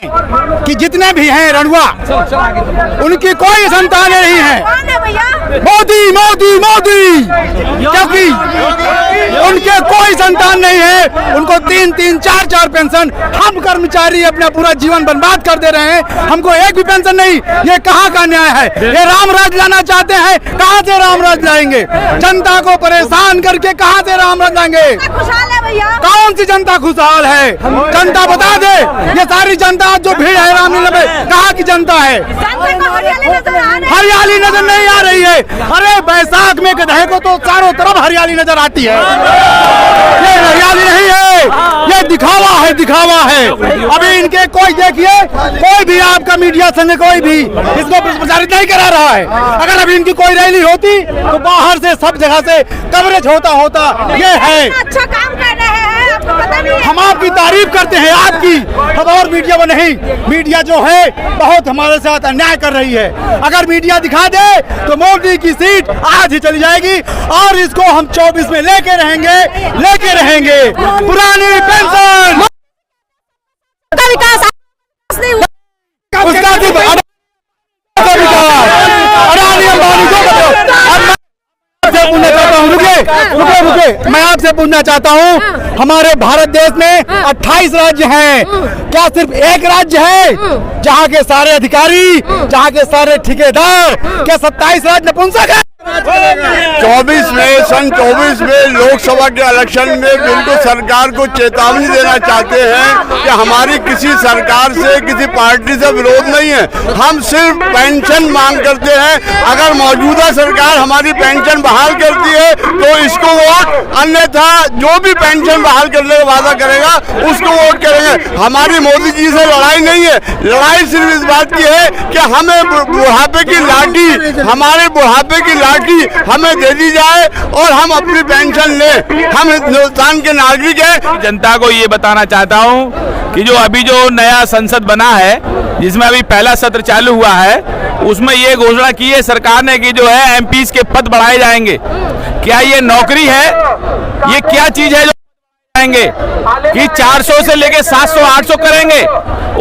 कि जितने भी हैं रणुआ, उनकी कोई संतानें नहीं है। मोदी मोदी मोदी, क्योंकि उनके कोई संतान नहीं है। उनको 3-3, 4-4 पेंशन, हम कर्मचारी अपना पूरा जीवन बर्बाद कर दे रहे हैं, हमको एक भी पेंशन नहीं। ये कहाँ का न्याय है? ये रामराज लाना चाहते हैं, कहाँ से रामराज लाएंगे? जनता को परेशान करके कहाँ से रामराज लाएंगे? कौन सी जनता खुशहाल है? जनता बता दे। ये सारी जनता जो भीड़ है रामलीला में, कहाँ की जनता है? हरियाली नजर नहीं आ रही है। अरे बैसाख में गधे को तो चारों तरफ हरियाली नजर आती है। ये हरियाली नहीं है, ये दिखावा है, दिखावा है। अभी इनके कोई देखिए, कोई भी आपका मीडिया संघ कोई भी इसको प्रचारित नहीं करा रहा है। अगर अभी इनकी कोई रैली होती तो बाहर से सब जगह से कवरेज होता। ये है, अच्छा काम कर रहे हैं, आपको पता नहीं है? हम आपकी तारीफ करते हैं, आपकी, हम और मीडिया वो नहीं। मीडिया जो है बहुत हमारे साथ अन्याय कर रही है। अगर मीडिया दिखा दे तो मोदी की सीट आज ही चली जाएगी और इसको हम 24 में लेके रहेंगे। पुरानी पेंशन का विकास नहीं हुआ, उसका भी अडानी अंबानी को रुके, मैं आपसे पूछना चाहता हूँ, हमारे भारत देश में 28 राज्य हैं, क्या सिर्फ एक राज्य है जहाँ के सारे अधिकारी, जहाँ के सारे ठेकेदार, क्या 27 राज्य नपुंसक है? 24 में लोकसभा के इलेक्शन में बिल्कुल सरकार को चेतावनी देना चाहते हैं कि हमारी किसी सरकार से, किसी पार्टी से विरोध नहीं है। हम सिर्फ पेंशन मांग करते हैं। अगर मौजूदा सरकार हमारी पेंशन बहाल करती है तो इसको वोट, अन्यथा जो भी पेंशन बहाल करने का वादा करेगा उसको वोट करेंगे। हमारी मोदी जी से लड़ाई नहीं है, लड़ाई सिर्फ इस बात की है कि हमें बुढ़ापे की लाठी, हमारे बुढ़ापे की लाठी हमें दे दी जाए और हम अपनी पेंशन लें। हम हिंदुस्तान के नागरिक हैं। जनता को ये बताना चाहता हूँ कि जो अभी जो नया संसद बना है, जिसमें अभी पहला सत्र चालू हुआ है, उसमें ये घोषणा की है सरकार ने कि जो है एमपीज के पद बढ़ाए जाएंगे। क्या ये नौकरी है? ये क्या चीज है जो बढ़ाएंगे? कि 400 से लेके 700-800 करेंगे,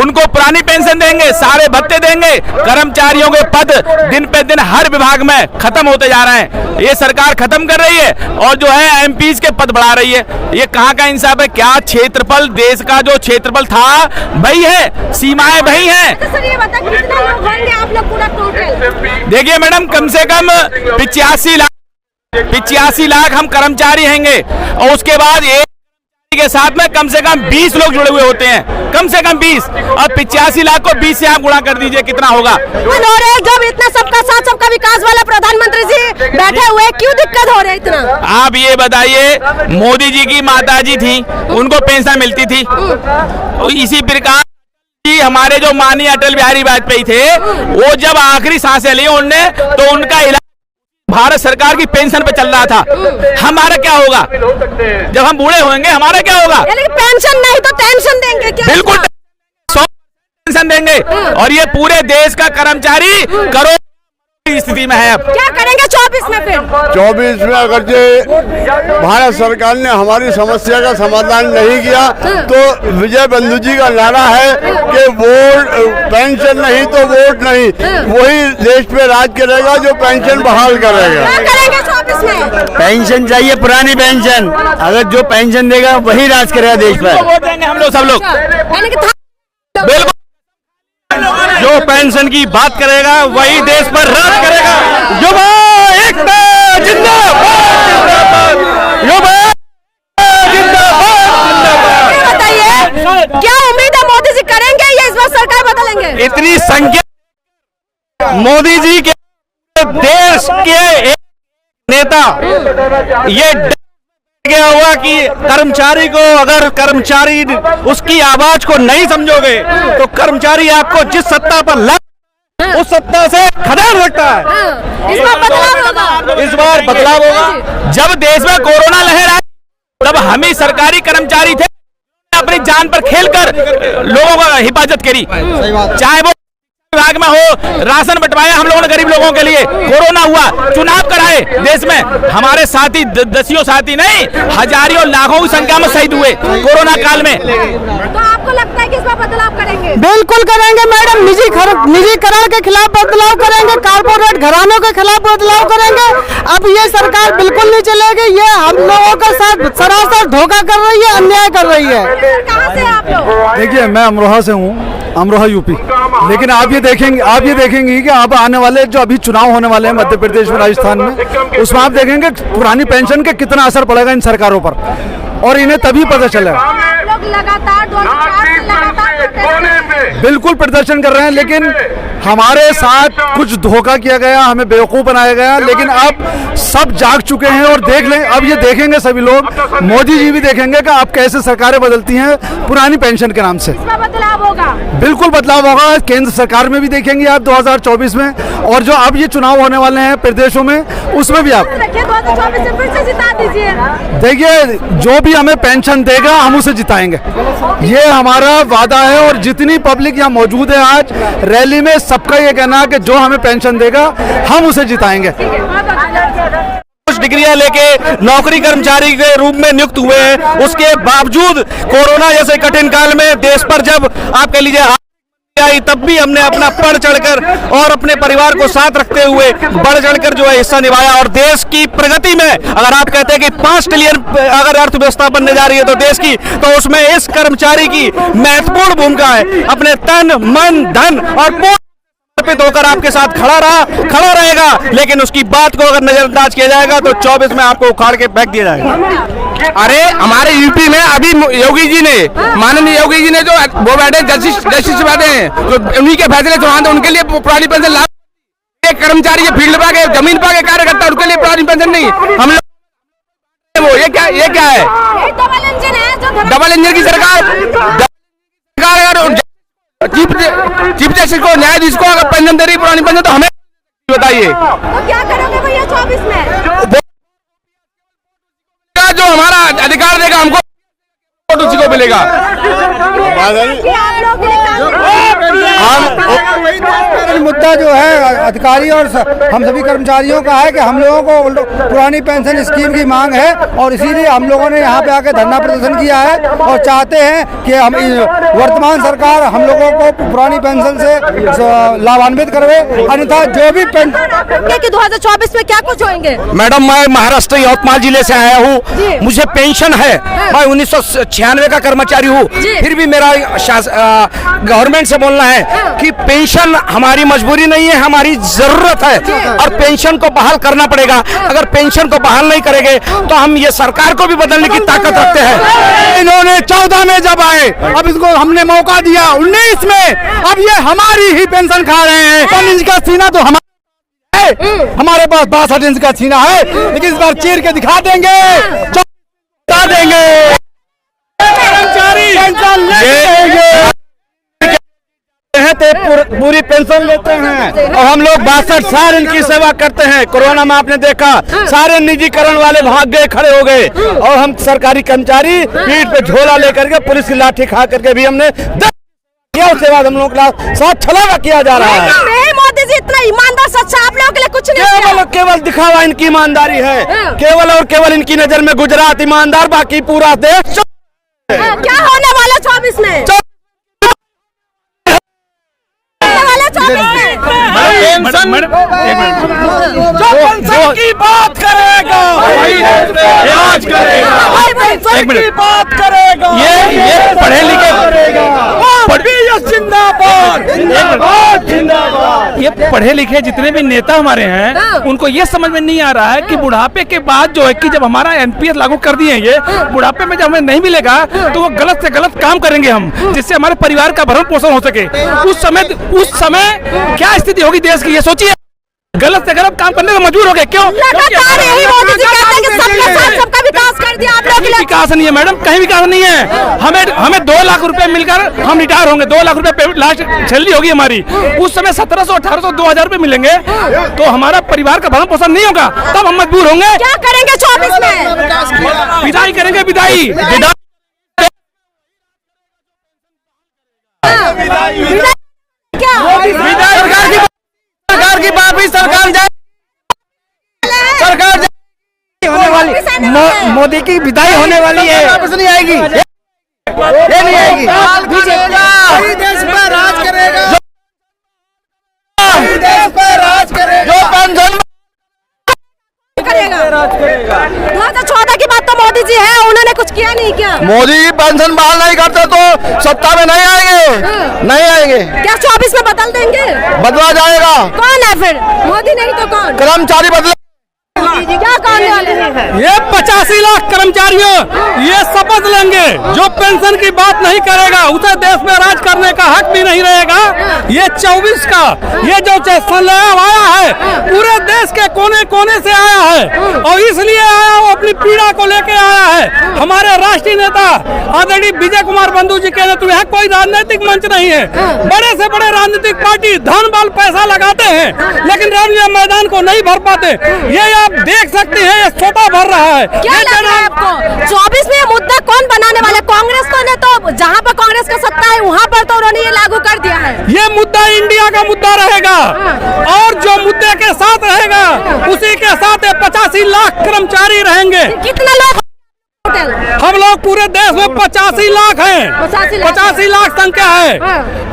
उनको पुरानी पेंशन देंगे, सारे भत्ते देंगे। कर्मचारियों के पद दिन पे दिन हर विभाग में खत्म होते जा रहे हैं। ये सरकार खत्म कर रही है और जो है एमपीज के पद बढ़ा रही है। ये कहाँ का इंसाफ है? क्या क्षेत्रफल, देश का जो क्षेत्रफल था वही है, सीमाएं वही हैं। तो सर ये बता कितने लोग होंगे आप लोग पूरा टोटल? देखिए मैडम, कम से कम 85 लाख हम कर्मचारी हैंगे और उसके बाद एक के साथ में कम से कम 20 लोग जुड़े हुए होते हैं, कम से कम 20, और 85 लाख को 20 से आप गुणा कर दीजिए, कितना होगा? जब इतना सबका साथ सबका विकास वाला प्रधानमंत्री जी बैठे हुए, क्यों दिक्कत हो रही है इतना? आप ये बताइए, मोदी जी की माताजी थी, उनको पेंशन मिलती थी। इसी प्रकार हमारे जो माननीय अटल बिहारी वाजपेयी थे, वो जब आखिरी सांसें ली उनने, तो उनका इलाज भारत सरकार की पेंशन पे चल रहा था। हमारा क्या होगा जब हम बूढ़े होंगे? हमारा क्या होगा? पेंशन नहीं तो टेंशन देंगे क्या? बिल्कुल 100% पेंशन देंगे। और ये पूरे देश का कर्मचारी करोड़ की स्थिति में है। अब क्या करेंगे 24 में? फिर 24 में अगर भारत सरकार ने हमारी समस्या का समाधान नहीं किया तो विजय बंधु जी का नारा है कि वोट, पेंशन नहीं तो वोट नहीं, वही देश पे राज करेगा जो पेंशन बहाल करेगा। क्या करेंगे 24 में? पेंशन चाहिए, पुरानी पेंशन। अगर जो पेंशन देगा वही राज करेगा देश पर। वोट देंगे हम लोग, सब लोग। बिल्कुल, जो पेंशन की बात करेगा वही देश पर राज करेगा। युवा एकता जिंदाबाद, युवा जिंदाबाद। बताइए क्या उम्मीद है, मोदी जी करेंगे या इस बार सरकार बदलेंगे? इतनी संख्या मोदी जी के, देश के एक नेता ये क्या हुआ कि कर्मचारी को, अगर कर्मचारी उसकी आवाज को नहीं समझोगे तो कर्मचारी आपको जिस सत्ता पर लग उस सत्ता से खदेड़ सकता है। इस बार बदलाव होगा। इस बार बदलाव होगा। जब देश में कोरोना लहर आई तब हम ही सरकारी कर्मचारी थे, अपनी जान पर खेलकर लोगों का हिफाजत करी, चाहे वो विभाग में हो, राशन बंटवाया हम लोगों ने गरीब लोगों के लिए, कोरोना हुआ, चुनाव कराए देश में, हमारे साथी दसियों साथी नहीं हजारों लाखों की संख्या में शहीद हुए कोरोना काल में। तो आपको लगता है कि इसमें बदलाव करेंगे? बिल्कुल करेंगे मैडम, निजीकरण के खिलाफ बदलाव करेंगे, कारपोरेट घरानों के खिलाफ बदलाव करेंगे। अब ये सरकार बिल्कुल नहीं चलेगी, ये हम लोगों के साथ सरासर धोखा कर रही है, अन्याय कर रही है। कहाँ से आप लोग? देखिए मैं अमरोहा से हूँ, अमरोहा यूपी, लेकिन आप ये देखेंगे कि अब आने वाले जो अभी चुनाव होने वाले हैं मध्य प्रदेश में, राजस्थान में, उसमें आप देखेंगे पुरानी पेंशन के कितना असर पड़ेगा इन सरकारों पर, और इन्हें तभी पता चलेगा। आप लोग लगातार 2004 से लगातार बिल्कुल प्रदर्शन कर रहे हैं, लेकिन हमारे साथ कुछ धोखा किया गया, हमें बेवकूफ बनाया गया, लेकिन अब सब जाग चुके हैं और देख लें, अब ये देखेंगे सभी लोग, मोदी जी भी देखेंगे कि अब कैसे सरकारें बदलती हैं पुरानी पेंशन के नाम से। इसमें बदलाव होगा, बिल्कुल बदलाव होगा, केंद्र सरकार में भी देखेंगे आप 2024 में, और जो अब ये चुनाव होने वाले हैं प्रदेशों में, उसमें भी आप 2024 से फिर से जिता दीजिए। देखिए, जो भी हमें पेंशन देगा हम उसे जिताएंगे, ये हमारा वादा है। और जितनी पब्लिक यहाँ मौजूद है आज रैली में, सबका ये कहना है कि जो हमें पेंशन देगा हम उसे जिताएंगे। कुछ डिग्रियां लेके नौकरी कर्मचारी के रूप में नियुक्त हुए हैं, उसके बावजूद कोरोना जैसे कठिन काल में देश पर जब आप कह लीजिए आई, तब भी हमने अपना बढ़ चढ़कर और अपने परिवार को साथ रखते हुए बढ़ चढ़कर जो है हिस्सा निभाया। और देश की प्रगति में अगर आप कहते हैं कि 5 ट्रिलियन अगर अर्थव्यवस्था बनने जा रही है तो देश की, तो उसमें इस कर्मचारी की महत्वपूर्ण भूमिका है। अपने तन मन धन और समर्पित होकर आपके साथ खड़ा रहेगा, लेकिन उसकी बात को अगर नजरअंदाज किया जाएगा तो 24 में आपको उखाड़ के फेंक दिया जाएगा। अरे हमारे यूपी में अभी योगी जी ने, माननीय योगी जी ने जो वो बैठे जस्टिस बैठे हैं, जो उन्हीं के फैसले सुना थे, उनके लिए पुरानी पेंशन लाभ। एक कर्मचारी ये फील्ड पर गए, जमीन पर कार्यकर्ता, उनके लिए पुरानी पेंशन नहीं। हम लोग वो ये क्या है? डबल इंजन है, जो डबल इंजन की सरकार चीफ जस्टिस को, न्यायाधीश को अगर पेंशन दे रही पुरानी पेंशन, तो हमें बताइए तो क्या करोगे भैया 24 में? जो हमारा अधिकार देगा हमको, वोट उसी को मिलेगा। कि आप लोग मुद्दा जो है अधिकारी और हम सभी कर्मचारियों का है कि हम लोगों को पुरानी पेंशन स्कीम की मांग है, और इसीलिए हम लोगों ने यहाँ पे आके धरना प्रदर्शन किया है और चाहते हैं कि हम वर्तमान सरकार हम लोगों को पुरानी पेंशन से लाभान्वित करवे, अन्यथा जो भी कि 2024 में क्या कुछ होंगे? मैडम, मैं महाराष्ट्र यवतमाल जिले से आया हूँ, मुझे पेंशन है, मैं 1996 का कर्मचारी हूँ, फिर भी मेरा गवर्नमेंट से बोलना है कि पेंशन हमारी मजबूरी नहीं है, हमारी जरूरत है, और पेंशन को बहाल करना पड़ेगा। अगर पेंशन को बहाल नहीं करेंगे तो हम ये सरकार को भी बदलने की ताकत रखते हैं। इन्होंने 14 में जब आए, अब इसको हमने मौका दिया 19 में, अब ये हमारी ही पेंशन खा रहे हैं। 5 इंच का सीना तो हमारे पास 62 इंच का सीना है, लेकिन इस बार चीर के दिखा देंगे, पूरी पेंशन लेते हैं, और हम लोग 62 साल इनकी सेवा करते हैं। कोरोना में आपने देखा सारे निजीकरण वाले भाग गए, खड़े हो गए, और हम सरकारी कर्मचारी पीठ पे झोला लेकर के पुलिस की लाठी खा करके भी हमने किया, उसके बाद हम लोग का साथ छलावा किया जा रहा है। मोदी जी इतना ईमानदार सच्चा, आप लोगों के लिए कुछ नहीं, केवल दिखावा इनकी ईमानदारी है, केवल और केवल इनकी नजर में गुजरात ईमानदार, बाकी पूरा देश। क्या होने वाला 24 में? पेंशन की बात करेगा राज करेगा, एक मिनट बात करेगा, ये पढ़े लिखे जिंदाबाद, ये पढ़े लिखे जितने भी नेता हमारे हैं, उनको ये समझ में नहीं आ रहा है कि बुढ़ापे के बाद जो है कि जब हमारा एनपीएस लागू कर दिए, ये बुढ़ापे में जब हमें नहीं मिलेगा तो वो गलत से गलत काम करेंगे हम, जिससे हमारे परिवार का भरण पोषण हो सके। उस समय क्या स्थिति होगी देश की, ये सोचिए। गलत से गलत काम करने में मजबूर हो गए, क्यों? लगातार यही मोदी जी कहते हैं कि सबके साथ सबका विकास कर दिया आप लोगों ने। विकास नहीं है मैडम, कहीं विकास नहीं है। हमें 2 लाख रुपए मिलकर हम रिटायर होंगे, 2 लाख रुपए लास्ट सैलरी होगी हमारी। उस समय 1700, 1800, 2000 रुपए मिलेंगे, तो हमारा परिवार का भरण पोषण नहीं होगा, तब हम मजबूर होंगे। क्या करेंगे 24 में? विदाई करेंगे, विदाई क्या मोदी की विदाई होने वाली है, वापस नहीं आएगी, ये नहीं आएगी। देश पर राज करेगा, देश पर राज करेगा, जो पेंशन करेगा 2014 की बात तो मोदी जी है, उन्होंने कुछ किया नहीं क्या? मोदी पेंशन बहाल नहीं करते तो सत्ता में नहीं आएंगे, नहीं आएंगे। क्या 24 में बदल देंगे? बदला जाएगा। कौन है फिर? मोदी नहीं तो कौन? कर्मचारी बदले, क्या करने वाले हैं? ये 85 लाख कर्मचारियों ये शपथ लेंगे, जो पेंशन की बात नहीं करेगा उसे देश में राज करने का हक भी नहीं रहेगा। ये 24 का ये जो संलाप आया है पूरे देश के कोने कोने से आया है और इसलिए आया, वो अपनी पीड़ा को लेके आया है। हमारे राष्ट्रीय नेता आदरणीय विजय कुमार बंधु जी के नेतृत्व में कोई राजनीतिक मंच नहीं है, बड़े से बड़े राजनीतिक पार्टी धन बल पैसा लगाते हैं लेकिन रणनीतिक मैदान को नहीं भर पाते। ये आप देख सकते हैं, ये छोटा भर रहा है। क्या लग रहा है आपको 24 में ये मुद्दा कौन बनाने वाला? कांग्रेस तो ने तो जहाँ पर कांग्रेस का सत्ता है वहाँ पर तो उन्होंने ये लागू कर दिया है। ये मुद्दा इंडिया का मुद्दा रहेगा और जो मुद्दे के साथ रहेगा उसी के साथ 85 लाख कर्मचारी रहेंगे। कितना लोग? हम लोग पूरे देश में 85 लाख हैं, 85 लाख संख्या है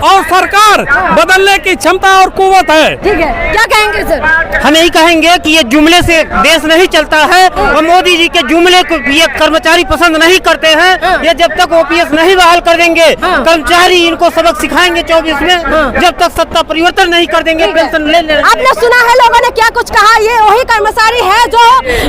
और सरकार बदलने की क्षमता और कुव्वत है। ठीक है, क्या कहेंगे सर? हम यही कहेंगे कि ये जुमले से देश नहीं चलता है और मोदी जी के जुमले को ये कर्मचारी पसंद नहीं करते हैं। ये जब तक ओपीएस नहीं बहाल कर देंगे, कर्मचारी इनको सबक सिखाएंगे 24 में, जब तक सत्ता परिवर्तन नहीं कर देंगे पेंशन ले। आपने सुना है लोगों ने क्या कुछ कहा? ये वही कर्मचारी है जो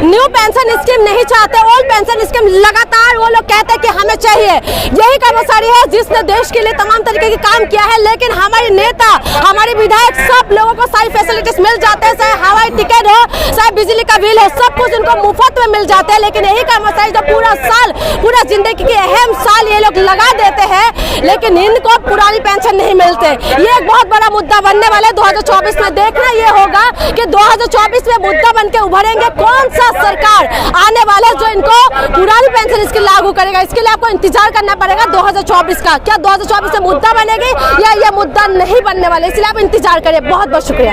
न्यू पेंशन स्कीम नहीं चाहते, ओल्ड पेंशन स्कीम लगातार वो लोग कहते हैं कि हमें चाहिए। यही कर्मचारी है जिसने देश के लिए तमाम तरीके के काम किया है, लेकिन हमारे नेता हमारे विधायक सब लोगों को सारी फैसिलिटीज मिल जाते हैं, चाहे हवाई टिकट हो चाहे बिजली का बिल हो, सब कुछ उनको मुफ्त में मिल जाते हैं। लेकिन यही कर्मचारी जो पूरा साल पूरा जिंदगी के अहम साल ये लोग लगा देते हैं लेकिन इनको पुरानी पेंशन नहीं मिलते। ये एक बहुत बड़ा मुद्दा बनने वाला है 2024 में। देखना ये होगा कि 2024 में मुद्दा बन के उभरेंगे कौन सा सरकार आने वाला जो इनको पुरानी पेंशन इसके लागू करेगा। इसके लिए आपको इंतजार करना पड़ेगा 2024 का। क्या 2024 में मुद्दा बनेगी या ये मुद्दा नहीं बनने वाला, इसलिए आप इंतजार करें। बहुत बहुत शुक्रिया।